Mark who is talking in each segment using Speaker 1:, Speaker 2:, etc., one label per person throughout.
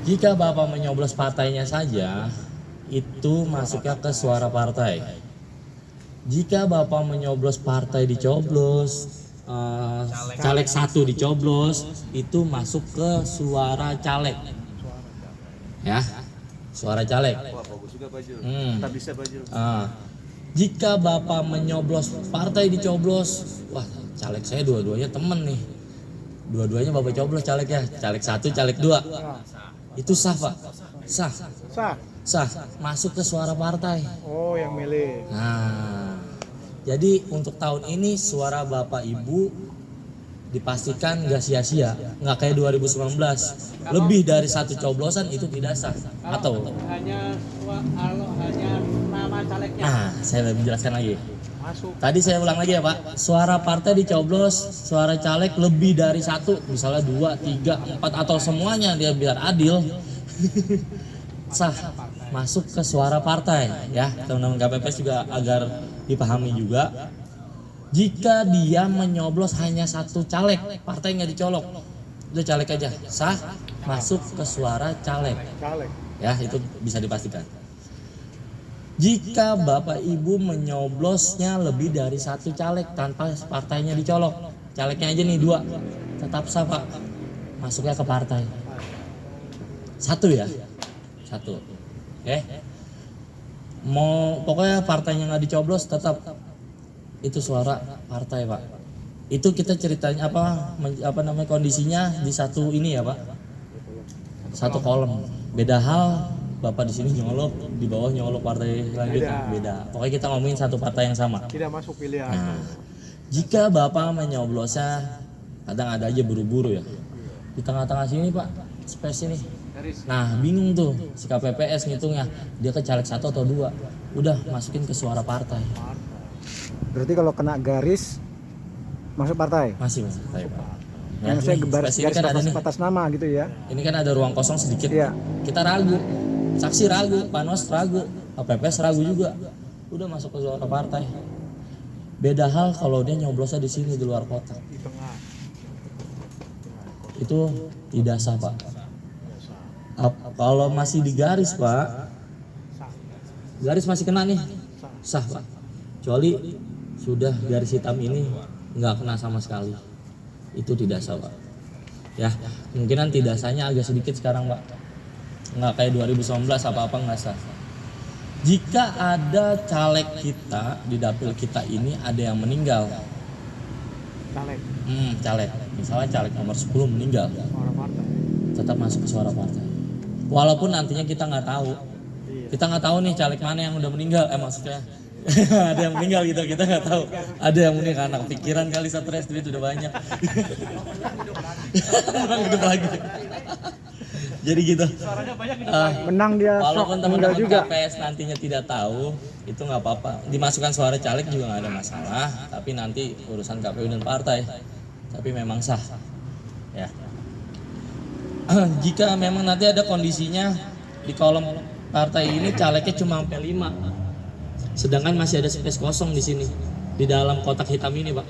Speaker 1: Jika Bapak menyoblos partainya saja, itu masuknya ke suara partai. Jika Bapak menyoblos partai dicoblos, caleg satu dicoblos, itu masuk ke suara caleg. Ya, suara caleg.
Speaker 2: Wah, bagus juga Pak Jul.
Speaker 1: Hmm.
Speaker 2: Tak bisa Pak Jul.
Speaker 1: Jika Bapak menyoblos partai dicoblos, wah caleg saya dua-duanya temen nih. Dua-duanya Bapak coblos calegnya, caleg satu, caleg dua. Itu sah Pak? Sah. Sah, masuk ke suara partai.
Speaker 3: Oh, yang milih.
Speaker 1: Nah, jadi untuk tahun ini suara Bapak Ibu dipastikan nggak sia-sia, nggak kayak 2019. Lebih dari satu coblosan itu tidak sah. Atau
Speaker 4: hanya nama calegnya.
Speaker 1: nah, saya lebih jelaskan lagi.
Speaker 3: Masuk.
Speaker 1: Tadi saya ulang lagi ya Pak, suara partai dicoblos, suara caleg lebih dari satu, misalnya 2, 3, 4 atau semuanya dia biar adil, sah masuk ke suara partai ya teman-teman KPPS juga agar dipahami juga. Jika dia menyoblos hanya satu caleg, partai nggak dicolok, udah caleg aja, sah masuk ke suara caleg ya, itu bisa dipastikan. Jika Bapak Ibu menyoblosnya lebih dari satu caleg tanpa partainya dicolok, calegnya aja nih 2, tetap sah Pak, masuknya ke partai. Satu ya, satu. Mau pokoknya partainya nggak dicoblos tetap itu suara partai Pak. Itu kita ceritanya apa namanya kondisinya di satu ini ya Pak, satu kolom. Beda hal Bapak di sini nyolok, di bawah nyolok partai lain gitu. Beda. Pokoknya kita ngomongin satu partai yang sama.
Speaker 3: Tidak masuk pilihan.
Speaker 1: Nah, jika Bapak menyoblosnya, kadang ada aja buru-buru ya. Di tengah-tengah sini Pak, space ini. Nah, bingung tuh si KPPS ngitungnya. Dia ke caleg 1 atau 2. Udah masukin ke suara partai.
Speaker 5: Berarti kalau kena garis masuk partai?
Speaker 1: Masih partai Pak.
Speaker 5: Yang saya garis
Speaker 1: kan ada nih.
Speaker 5: atas nama gitu ya.
Speaker 1: Ini kan ada ruang kosong sedikit.
Speaker 5: Iya.
Speaker 1: Kita ragu. Saksi ragu, Panos ragu, KPPS ragu juga. Udah masuk ke suara partai. Beda hal kalau dia nyoblosnya di sini di luar kotak.
Speaker 3: Di tengah.
Speaker 1: Itu tidak sah Pak. Kalau masih di garis Pak, garis masih kena nih, sah Pak. Kecuali sudah garis hitam ini nggak kena sama sekali, itu tidak sah Pak. Ya, kemungkinan tidak sahnya agak sedikit sekarang Pak. Nggak kayak 2019 apa-apa nggak sah. Jika ada caleg kita di dapil kita ini ada yang meninggal, caleg, misalnya caleg nomor 10 meninggal,
Speaker 3: Suara partai.
Speaker 1: tetap masuk ke suara partai. Walaupun nantinya kita nggak tahu nih caleg mana yang udah meninggal, maksudnya ada yang meninggal gitu, kita nggak tahu. Ada yang meninggal karena pikiran kali, stres, duit udah banyak. Orang hidup lagi. Jadi gitu.
Speaker 5: Menang dia
Speaker 1: Walaupun
Speaker 5: sok meninggal
Speaker 1: teman-teman
Speaker 5: juga.
Speaker 1: KPS nantinya tidak tahu, itu nggak apa-apa. Dimasukkan suara caleg juga nggak ada masalah. Tapi nanti urusan KPU dan partai. Tapi memang sah. Ya. Jika memang nanti ada kondisinya di kolom partai ini calegnya cuma sampai 5, sedangkan masih ada space kosong di sini di dalam kotak hitam ini Pak,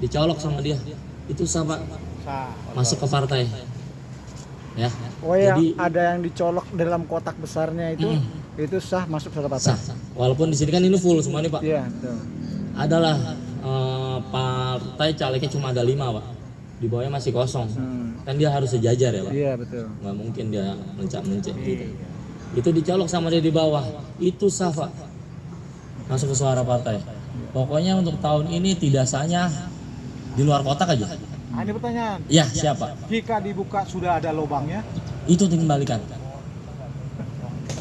Speaker 1: dicolok sama dia, itu sah Pak, masuk ke partai. Ya.
Speaker 5: Oh ya,
Speaker 1: Jadi
Speaker 5: ada yang dicolok dalam kotak besarnya itu sah masuk suara partai.
Speaker 1: sah. Walaupun di sini kan ini full semua nih Pak.
Speaker 5: Iya, betul.
Speaker 1: Adalah partai calegnya cuma ada 5 Pak. Di bawahnya masih kosong. Kan dia harus sejajar ya Pak.
Speaker 5: Iya, betul.
Speaker 1: Nggak mungkin dia mencak-mencak gitu. Itu dicolok sama dia di bawah. Itu sah Pak, masuk ke suara partai. Pokoknya untuk tahun ini tidak sahnya di luar kotak aja.
Speaker 3: Nah, ini pertanyaan.
Speaker 1: Ya, siapa?
Speaker 3: Jika dibuka sudah ada lubangnya,
Speaker 1: Itu dikembalikan.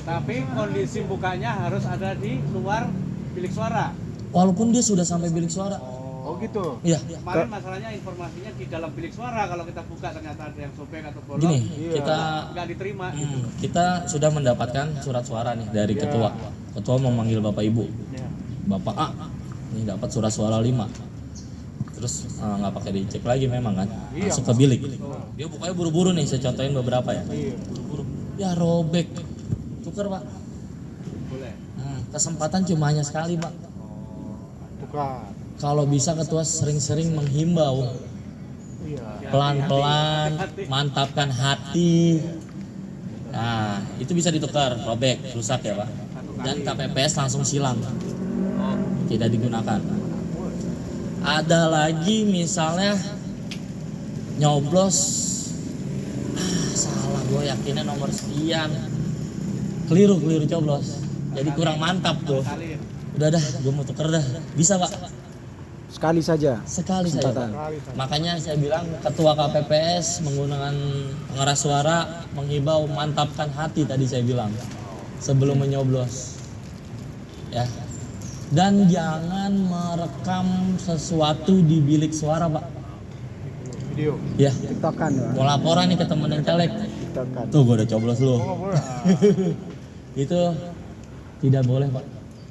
Speaker 4: Tapi kondisi bukanya harus ada di luar bilik suara.
Speaker 1: Walaupun dia sudah sampai bilik suara.
Speaker 3: oh gitu.
Speaker 1: Iya.
Speaker 4: Kemarin masalahnya informasinya di dalam bilik suara, kalau kita buka ternyata ada yang sobek atau bolong.
Speaker 1: Gini,
Speaker 3: Iya.
Speaker 1: kita
Speaker 4: Nggak diterima.
Speaker 1: kita sudah mendapatkan surat suara nih dari ketua. Ketua memanggil Bapak Ibu. Bapak A, nih dapat surat suara 5. Terus nggak pakai dicek lagi memang kan, masuk ke bilik. Dia bukanya buru-buru nih, saya contohin beberapa ya. Buru-buru, ya robek, tuker Pak.
Speaker 4: Boleh.
Speaker 1: Kesempatan cuma hanya sekali Pak.
Speaker 3: Tukar.
Speaker 1: Kalau bisa ketua sering-sering menghimbau,
Speaker 3: Iya.
Speaker 1: pelan-pelan, mantapkan hati. Nah, itu bisa ditukar, robek, rusak ya Pak. Dan KPPS langsung silang, tidak digunakan. Ada lagi misalnya nyoblos, salah gue yakinnya nomor sekian, keliru coblos, jadi kurang mantap tuh.
Speaker 4: Kali ya.
Speaker 1: Udah dah, gue mau tuker dah, bisa Pak.
Speaker 5: Sekali saja.
Speaker 1: Sekali saja.
Speaker 5: Kesempatan.
Speaker 1: Makanya saya bilang ketua KPPS menggunakan pengeras suara menghimbau mantapkan hati tadi saya bilang sebelum menyoblos. Ya. Dan jangan merekam sesuatu di bilik suara, Pak.
Speaker 3: Video.
Speaker 1: Ya.
Speaker 5: TikTokan ya.
Speaker 1: Mau laporan nih ke temen yang caleg.
Speaker 5: TikTokan.
Speaker 1: Tuh gue udah coblos lu.
Speaker 3: Oh, boleh.
Speaker 1: Itu tidak boleh, Pak.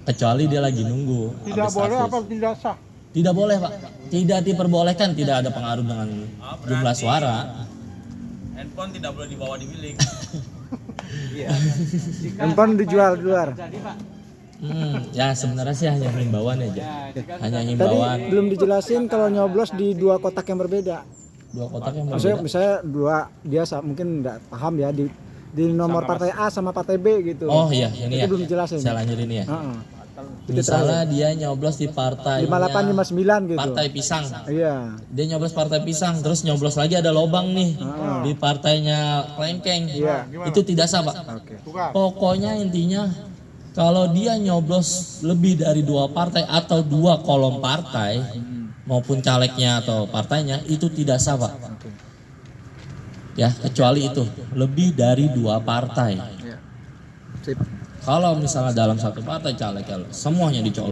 Speaker 1: Kecuali dia lagi nunggu.
Speaker 3: Tidak
Speaker 1: habis
Speaker 3: boleh
Speaker 1: servis.
Speaker 3: apa tidak sah?
Speaker 1: Tidak boleh Pak, tidak diperbolehkan, tidak ada pengaruh dengan jumlah suara.
Speaker 2: Handphone tidak boleh dibawa di bilik.
Speaker 4: Iya. Jika
Speaker 5: Handphone
Speaker 4: sampai
Speaker 5: dijual di
Speaker 4: sudah
Speaker 5: luar.
Speaker 4: terjadi, Pak.
Speaker 1: Ya sebenarnya sih hanya himbauan aja,
Speaker 4: Ya, jika
Speaker 1: hanya
Speaker 4: sudah
Speaker 1: himbauan.
Speaker 5: Tadi belum dijelasin kalau nyoblos di dua kotak yang berbeda.
Speaker 1: Dua kotak yang
Speaker 5: Maksudnya
Speaker 1: berbeda.
Speaker 5: misalnya dua, dia mungkin nggak paham ya di nomor partai A sama partai B gitu.
Speaker 1: Oh iya, ini ya.
Speaker 5: Itu belum dijelasin.
Speaker 1: Saya lanjutin ya.
Speaker 5: Heeh. Itu
Speaker 1: Misalnya dia nyoblos di partainya
Speaker 5: 58 59 gitu.
Speaker 1: Partai Pisang.
Speaker 5: Iya.
Speaker 1: Dia nyoblos partai Pisang, terus nyoblos lagi ada lobang nih di partainya Klengkeng.
Speaker 5: Iya.
Speaker 1: Itu tidak sah Pak.
Speaker 5: Oke.
Speaker 3: Tukar.
Speaker 1: Pokoknya intinya kalau dia nyoblos lebih dari dua partai atau dua kolom partai maupun calegnya atau partainya itu tidak sah Pak.
Speaker 5: Oke.
Speaker 1: Ya kecuali itu lebih dari dua partai.
Speaker 5: Iya. Sip.
Speaker 1: Kalau misalnya dalam satu partai caleg semuanya dicolok.